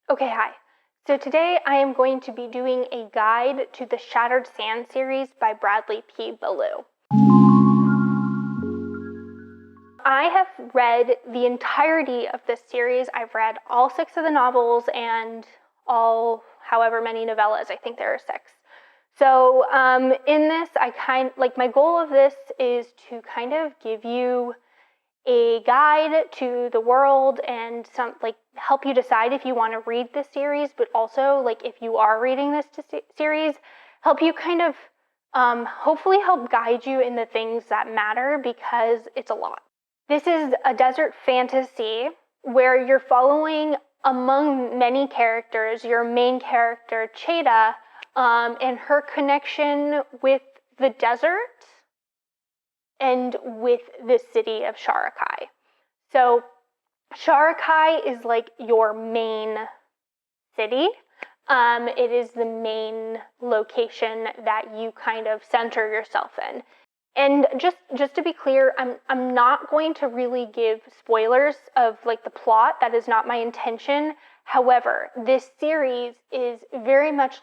Okay, hi. So today I am going to be doing a guide to the Shattered Sand series by Bradley P. Beaulieu. I have read the entirety of this series. I've read all 6 of the novels and all however many novellas. I think there are 6. So in this, my goal of this is to kind of give you a guide to the world and help you decide if you want to read this series, but also if you are reading this series, help you kind of hopefully help guide you in the things that matter, because it's a lot. This is a desert fantasy where you're following, among many characters, your main character Cheta and her connection with the desert and with the city of Sharakhai. So Sharakhai is your main city. It is the main location that you kind of center yourself in. And just to be clear, I'm not going to really give spoilers of the plot. That is not my intention. However, this series is very much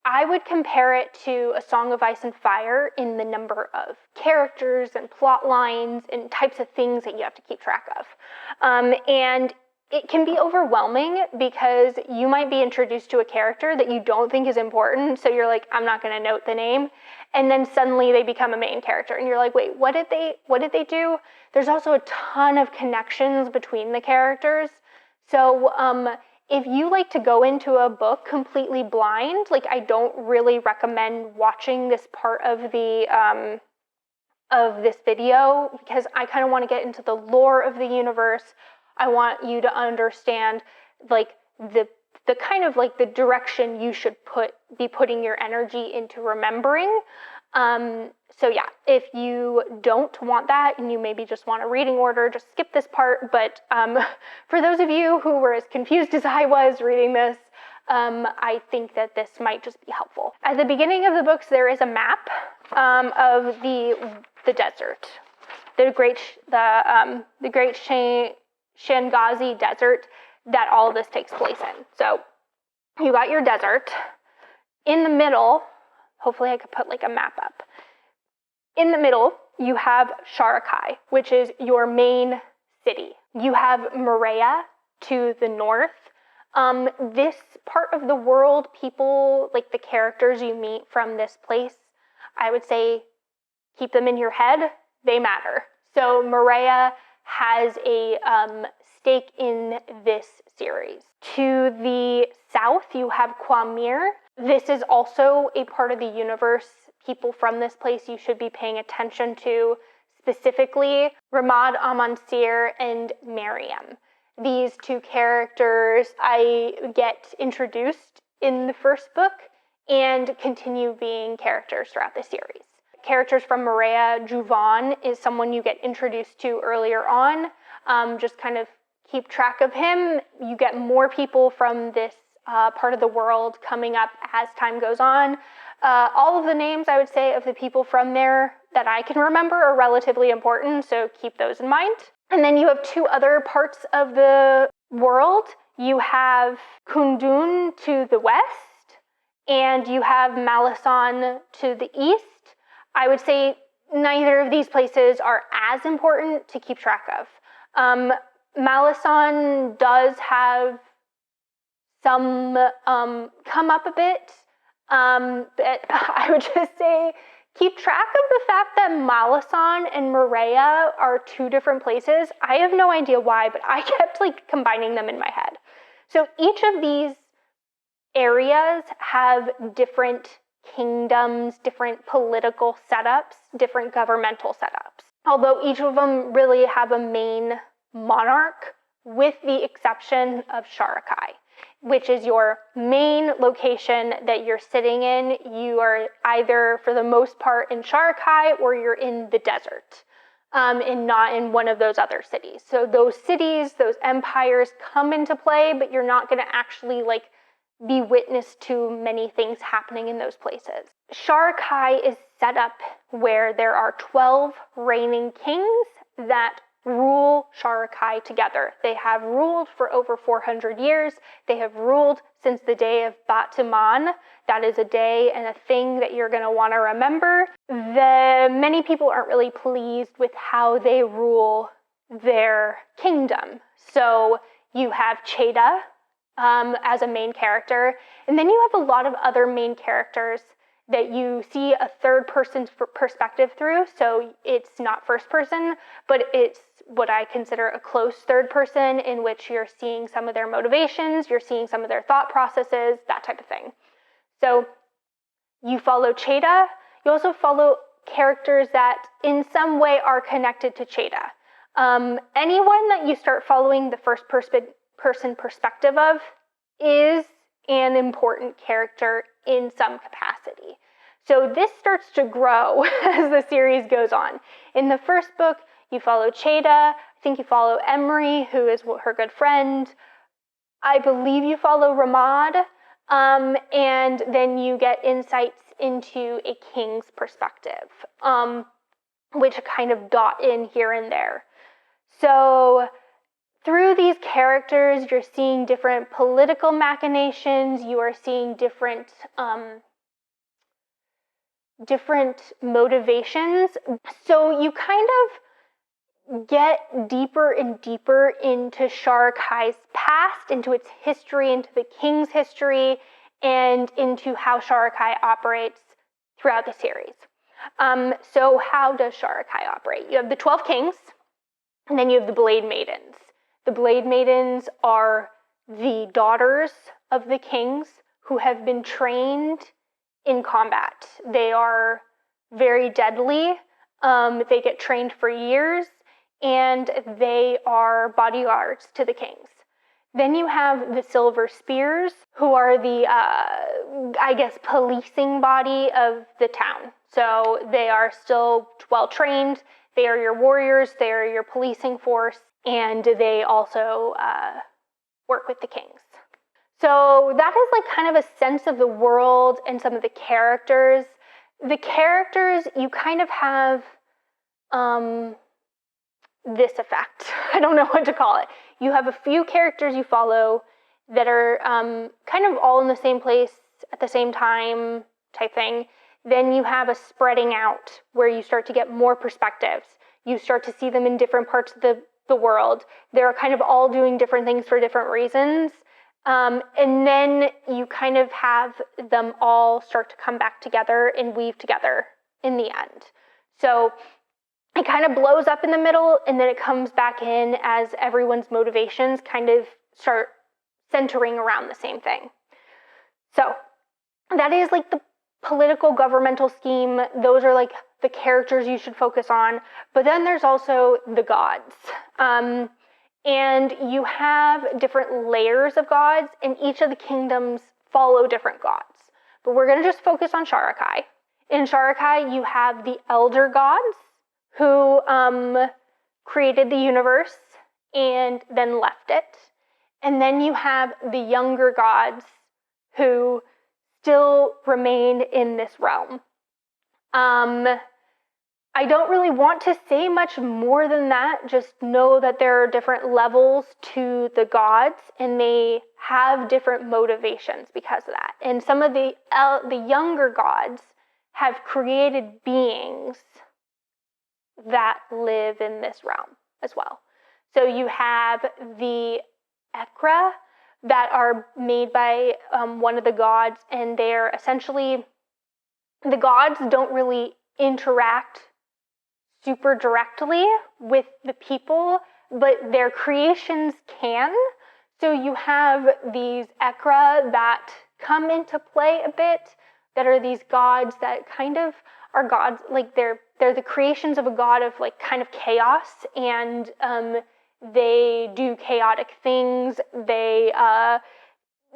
I would compare it to A Song of Ice and Fire in the number of characters and plot lines and types of things that you have to keep track of. And it can be overwhelming because you might be introduced to a character that you don't think is important, so you're I'm not going to note the name, and then suddenly they become a main character, and you're wait, what did they do? There's also a ton of connections between the characters, so if you like to go into a book completely blind, I don't really recommend watching this part of the of this video, because I kind of want to get into the lore of the universe. I want you to understand the kind of the direction you should be putting your energy into remembering. So yeah, if you don't want that and you maybe just want a reading order, just skip this part. But for those of you who were as confused as I was reading this, I think that this might just be helpful. At the beginning of the books, there is a map of the desert, the great Shangazi desert that all of this takes place in. So you got your desert. In the middle, hopefully I could put a map up. In the middle, you have Sharakhai, which is your main city. You have Maria to the north. This part of the world, people, the characters you meet from this place, I would say keep them in your head. They matter. So Maria has a stake in this series. To the south, you have Quamir. This is also a part of the universe. People from this place you should be paying attention to, specifically Ramad Amansir and Miriam. These 2 characters I get introduced in the first book and continue being characters throughout the series. Characters from Maria, Juvan is someone you get introduced to earlier on. Just kind of keep track of him. You get more people from this part of the world coming up as time goes on. All of the names, I would say, of the people from there that I can remember are relatively important, so keep those in mind. And then you have 2 other parts of the world. You have Kundun to the west, and you have Malice to the east. I would say neither of these places are as important to keep track of. Malice does have some come up a bit, but I would just say keep track of the fact that Malice and Maria are 2 different places. I have no idea why, but I kept combining them in my head. So each of these areas have different kingdoms, different political setups, different governmental setups. Although each of them really have a main monarch, with the exception of Sharakhai, which is your main location that you're sitting in. You are either, for the most part, in Sharakhai or you're in the desert, and not in one of those other cities. So those cities, those empires come into play, but you're not going to actually be witness to many things happening in those places. Sharakhai is set up where there are 12 reigning kings that rule Sharakhai together. They have ruled for over 400 years. They have ruled since the day of Batiman. That is a day and a thing that you're going to want to remember. Many people aren't really pleased with how they rule their kingdom. So you have Cheda as a main character, and then you have a lot of other main characters that you see a third person perspective through. So it's not first person, but it's what I consider a close third person, in which you're seeing some of their motivations, you're seeing some of their thought processes, that type of thing. So you follow Cheda. You also follow characters that in some way are connected to Cheda. Anyone that you start following the first person perspective of is an important character in some capacity. So this starts to grow as the series goes on. In the first book, you follow Cheda. I think you follow Emery, who is her good friend. I believe you follow Ramad, and then you get insights into a king's perspective, which kind of dot in here and there. So through these characters, you're seeing different political machinations, you are seeing different motivations. So you kind of get deeper and deeper into Sharakhai's past, into its history, into the king's history, and into how Sharakhai operates throughout the series. So how does Sharakhai operate? You have the 12 kings, and then you have the Blade Maidens. The Blade Maidens are the daughters of the kings who have been trained in combat. They are very deadly. They get trained for years, and they are bodyguards to the kings. Then you have the Silver Spears, who are the, policing body of the town. So they are still well trained. They are your warriors. They are your policing force. And they also work with the kings. So that is like kind of a sense of the world and some of the characters. The characters, you kind of have this effect. I don't know what to call it. You have a few characters you follow that are kind of all in the same place at the same time type thing. Then you have a spreading out where you start to get more perspectives. You start to see them in different parts of the world. They're kind of all doing different things for different reasons. And then you kind of have them all start to come back together and weave together in the end. So it kind of blows up in the middle, and then it comes back in as everyone's motivations kind of start centering around the same thing. So that is like the political governmental scheme. Those are like the characters you should focus on. But then there's also the gods. And you have different layers of gods, and each of the kingdoms follow different gods. But we're going to just focus on Sharakhai. In Sharakhai, you have the elder gods who created the universe and then left it. And then you have the younger gods who still remain in this realm. I don't really want to say much more than that. Just know that there are different levels to the gods, and they have different motivations because of that. And some of the younger gods have created beings that live in this realm as well. So you have the Ekra that are made by one of the gods, and they're essentially, the gods don't really interact super directly with the people, but their creations can. So you have these Ekra that come into play a bit, that are these gods that kind of are gods, like they're the creations of a god of like kind of chaos, and they do chaotic things. They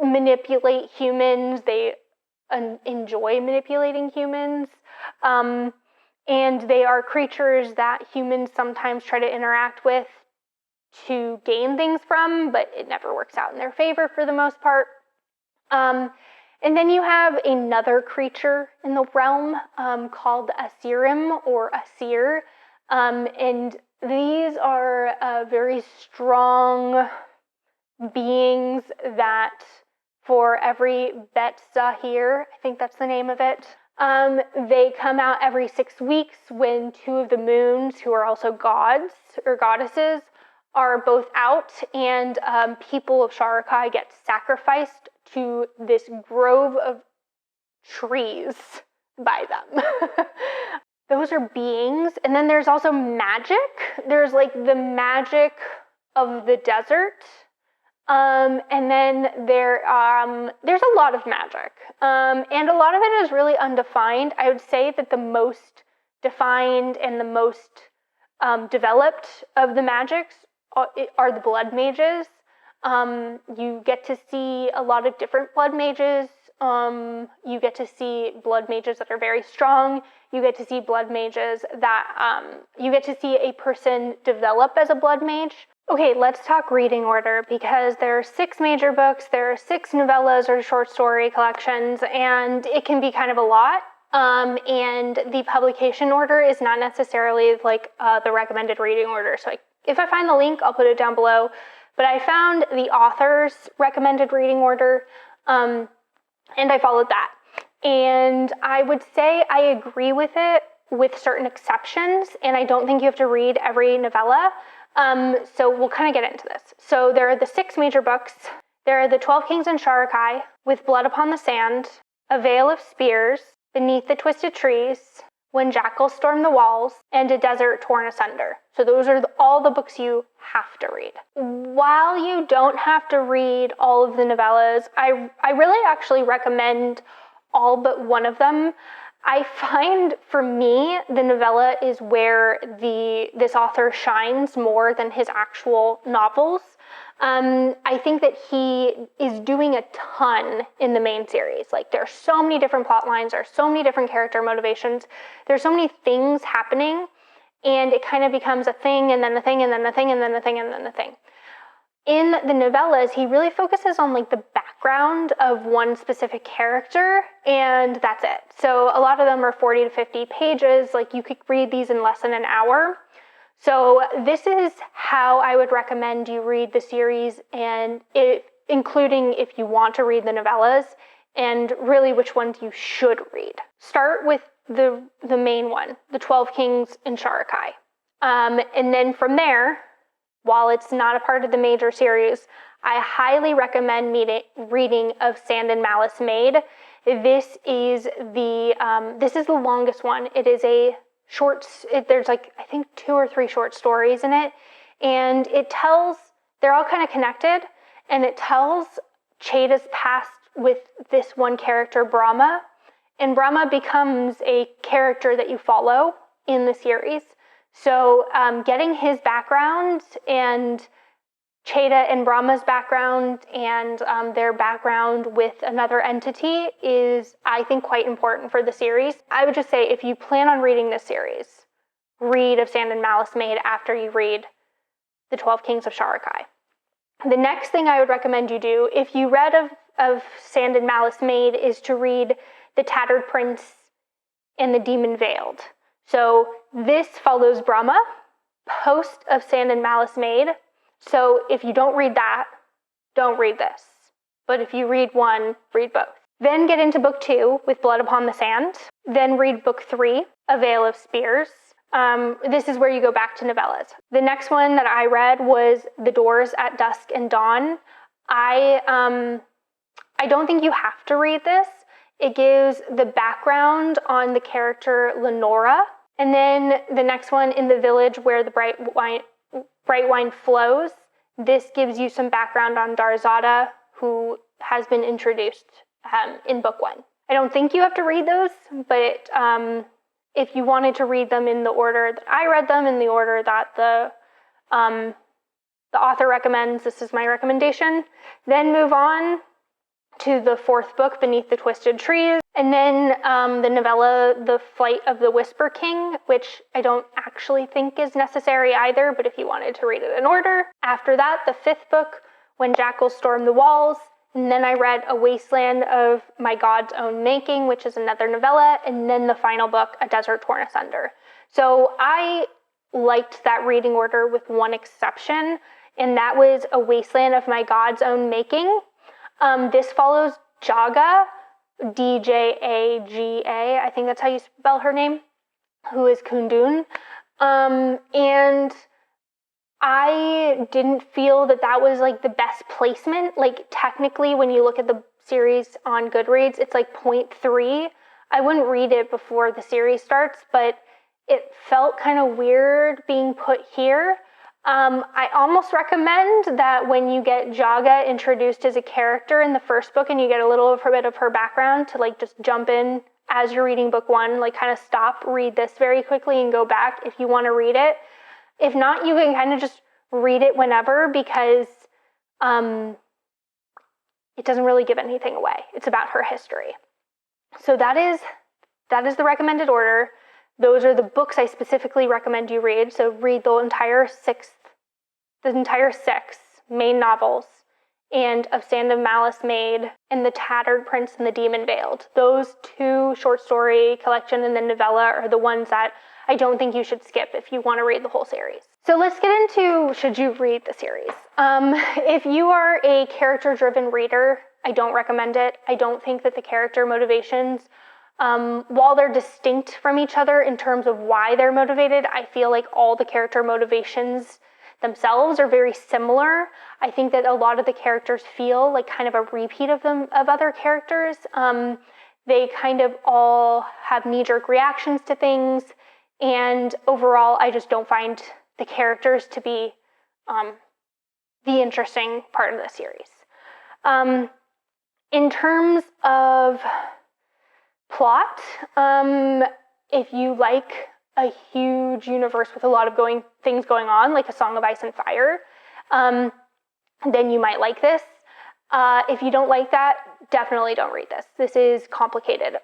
manipulate humans. They enjoy manipulating humans. And they are creatures that humans sometimes try to interact with to gain things from, but it never works out in their favor for the most part. And then you have another creature in the realm called Asirim or Asir. And These are very strong beings that for every Bet Zahir, I think that's the name of it, they come out every 6 weeks when 2 of the moons, who are also gods or goddesses, are both out, and people of Sharakhai get sacrificed to this grove of trees by them. Those are beings. And then there's also magic. There's like the magic of the desert. And then there's a lot of magic. And a lot of it is really undefined. I would say that the most defined and the most developed of the magics are the blood mages. You get to see a lot of different blood mages. You get to see blood mages that are very strong. You get to see blood mages that you get to see a person develop as a blood mage. Okay, let's talk reading order, because there are 6 major books, there are 6 novellas or short story collections, and it can be kind of a lot. And the publication order is not necessarily like the recommended reading order. So if I find the link, I'll put it down below. But I found the author's recommended reading order, and I followed that. And I would say I agree with it with certain exceptions, and I don't think you have to read every novella. So we'll kind of get into this. So there are the 6 major books. There are the 12 Kings in Sharakhai, With Blood Upon the Sand, A Veil of Spears, Beneath the Twisted Trees, When Jackals Storm the Walls, and A Desert Torn Asunder. So those are all the books you have to read. While you don't have to read all of the novellas, I really actually recommend all but one of them. I find, for me, the novella is where this author shines more than his actual novels. I think that he is doing a ton in the main series. Like, there are so many different plot lines, there are so many different character motivations, there's so many things happening, and it kind of becomes a thing, and then a thing, and then a thing, and then a thing, and then a thing. In the novellas, he really focuses on like the background of one specific character, and that's it. So a lot of them are 40 to 50 pages. Like, you could read these in less than an hour. So this is how I would recommend you read the series, and including if you want to read the novellas, and really which ones you should read. Start with the main one, the 12 Kings in Sharakhai. And then from there, while it's not a part of the major series, I highly recommend reading of Sand and Malice Made. This is the longest one. It is a short. There's like, I think 2 or 3 short stories in it, and they're all kind of connected, and it tells Cheta's past with this one character, Brahma, and Brahma becomes a character that you follow in the series. So getting his background and Cheta and Brahma's background and their background with another entity is, I think, quite important for the series. I would just say, if you plan on reading this series, read of Sand and Malice Made after you read the 12 Kings of Sharakhai. The next thing I would recommend you do, if you read of Sand and Malice Made, is to read The Tattered Prince and The Demon Veiled. So this follows Brahma, post of Sand and Malice Made. So if you don't read that, don't read this. But if you read one, read both. Then get into book 2 with Blood Upon the Sand. Then read book 3, A Veil of Spears. This is where you go back to novellas. The next one that I read was The Doors at Dusk and Dawn. I don't think you have to read this. It gives the background on the character Lenora. And then the next one, In the Village Where the Brightwine Flows. This gives you some background on Darzada, who has been introduced in book 1. I don't think you have to read those, but if you wanted to read them in the order that I read them, in the order that the author recommends, this is my recommendation. Then move on to the 4th book, Beneath the Twisted Trees, and then the novella, The Flight of the Whisper King, which I don't actually think is necessary either, but if you wanted to read it in order. After that, the 5th book, When Jackals Storm the Walls, and then I read A Wasteland of My God's Own Making, which is another novella, and then the final book, A Desert Torn Asunder. So I liked that reading order with one exception, and that was A Wasteland of My God's Own Making. This follows Jaga, Djaga, I think that's how you spell her name, who is Kundun. And I didn't feel that that was like the best placement. Like technically when you look at the series on Goodreads, it's like 0.3. I wouldn't read it before the series starts, but it felt kind of weird being put here. I almost recommend that when you get Jaga introduced as a character in the first book and you get a little bit of her background to like just jump in as you're reading book one, like kind of stop, read this very quickly and go back if you want to read it. If not, you can kind of just read it whenever because it doesn't really give anything away. It's about her history. So that is the recommended order. Those are the books I specifically recommend you read. So read the entire six main novels, and Of Sand of Malice Made, and The Tattered Prince and the Demon Veiled. Those two short story collection and the novella are the ones that I don't think you should skip if you want to read the whole series. So let's get into should you read the series. If you are a character-driven reader, I don't recommend it. I don't think that the character motivations, while they're distinct from each other in terms of why they're motivated, I feel like all the character motivations themselves are very similar. I think that a lot of the characters feel like kind of a repeat of other characters. They kind of all have knee-jerk reactions to things, and overall, I just don't find the characters to be the interesting part of the series. In terms of plot, if you like a huge universe with a lot of things going on, like A Song of Ice and Fire, then you might like this. If you don't like that, definitely don't read this. This is complicated.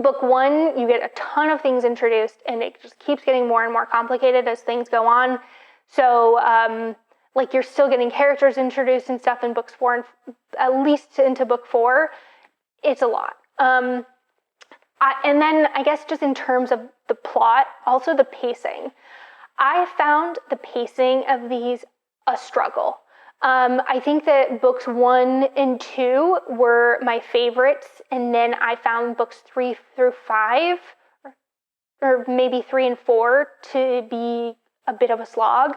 Book one, you get a ton of things introduced, and it just keeps getting more and more complicated as things go on. So, like, you're still getting characters introduced and stuff in books 4 and at least into book 4. It's a lot. And then I guess just in terms of the plot, also the pacing. I found the pacing of these a struggle. I think that books 1 and 2 were my favorites, and then I found books 3 through 5, or maybe 3 and 4, to be a bit of a slog.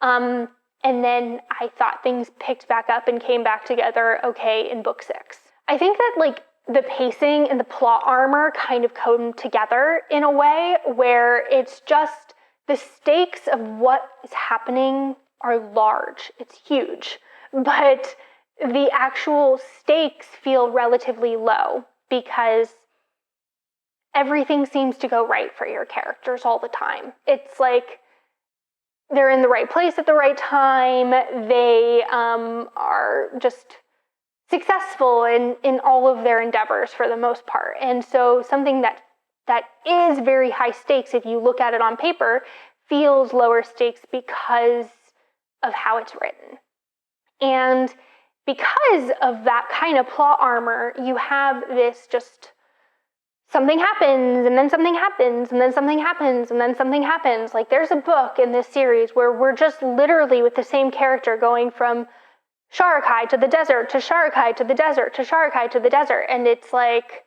And then I thought things picked back up and came back together okay in book 6. I think that like the pacing and the plot armor kind of come together in a way where it's just the stakes of what is happening are large. It's huge. But the actual stakes feel relatively low because everything seems to go right for your characters all the time. It's like they're in the right place at the right time. They are just successful in all of their endeavors for the most part. And so something that is very high stakes, if you look at it on paper, feels lower stakes because of how it's written. And because of that kind of plot armor, you have this just something happens, and then something happens, and then something happens, and then something happens. Like there's a book in this series where we're just literally with the same character going from Sharakhai to the desert, to Sharakhai to the desert, to Sharakhai to the desert. And it's like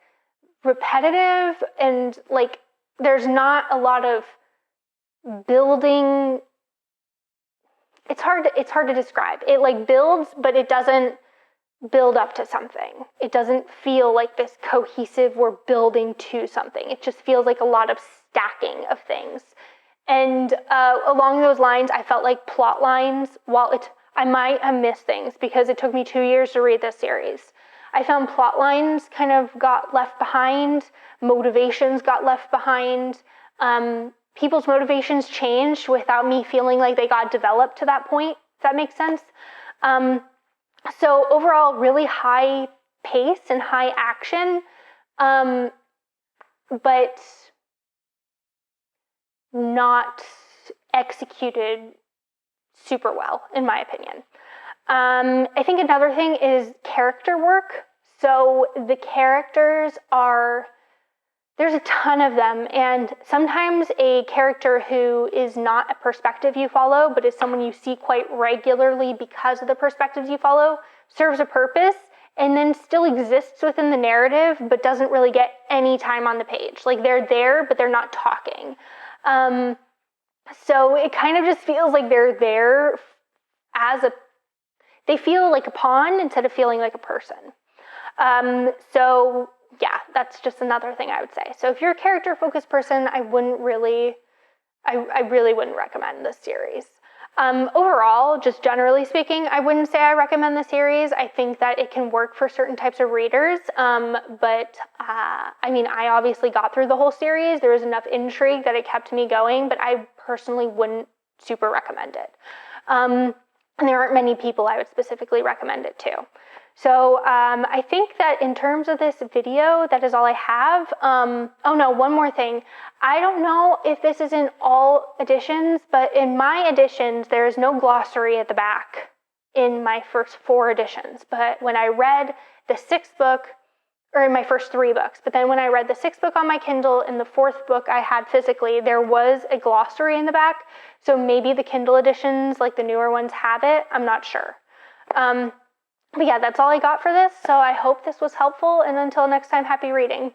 repetitive, and like there's not a lot of building. It's hard to describe. It like builds, but it doesn't build up to something. It doesn't feel like this cohesive, we're building to something. It just feels like a lot of stacking of things. And along those lines, I felt like plot lines, I might have missed things because it took me 2 years to read this series. I found plot lines kind of got left behind, motivations got left behind, people's motivations changed without me feeling like they got developed to that point, if that makes sense. So overall, really high pace and high action, but not executed super well, in my opinion. I think another thing is character work. So the characters are There's a ton of them, and sometimes a character who is not a perspective you follow, but is someone you see quite regularly because of the perspectives you follow, serves a purpose, and then still exists within the narrative, but doesn't really get any time on the page. Like, they're there, but they're not talking. So it kind of just feels like they're there they feel like a pawn instead of feeling like a person. So yeah, that's just another thing I would say. So if you're a character-focused person, I really wouldn't recommend this series. Overall, just generally speaking, I wouldn't say I recommend the series. I think that it can work for certain types of readers, but I mean, I obviously got through the whole series. There was enough intrigue that it kept me going, but I personally wouldn't super recommend it. And there aren't many people I would specifically recommend it to. So I think that in terms of this video, that is all I have. Oh no, one more thing. I don't know if this is in all editions, but in my editions, there is no glossary at the back in my first 4 editions. But when I read the 6th book, or in my first 3 books, but then when I read the 6th book on my Kindle and the 4th book I had physically, there was a glossary in the back. So maybe the Kindle editions, like the newer ones, have it. I'm not sure. But yeah, that's all I got for this, so I hope this was helpful, and until next time, happy reading.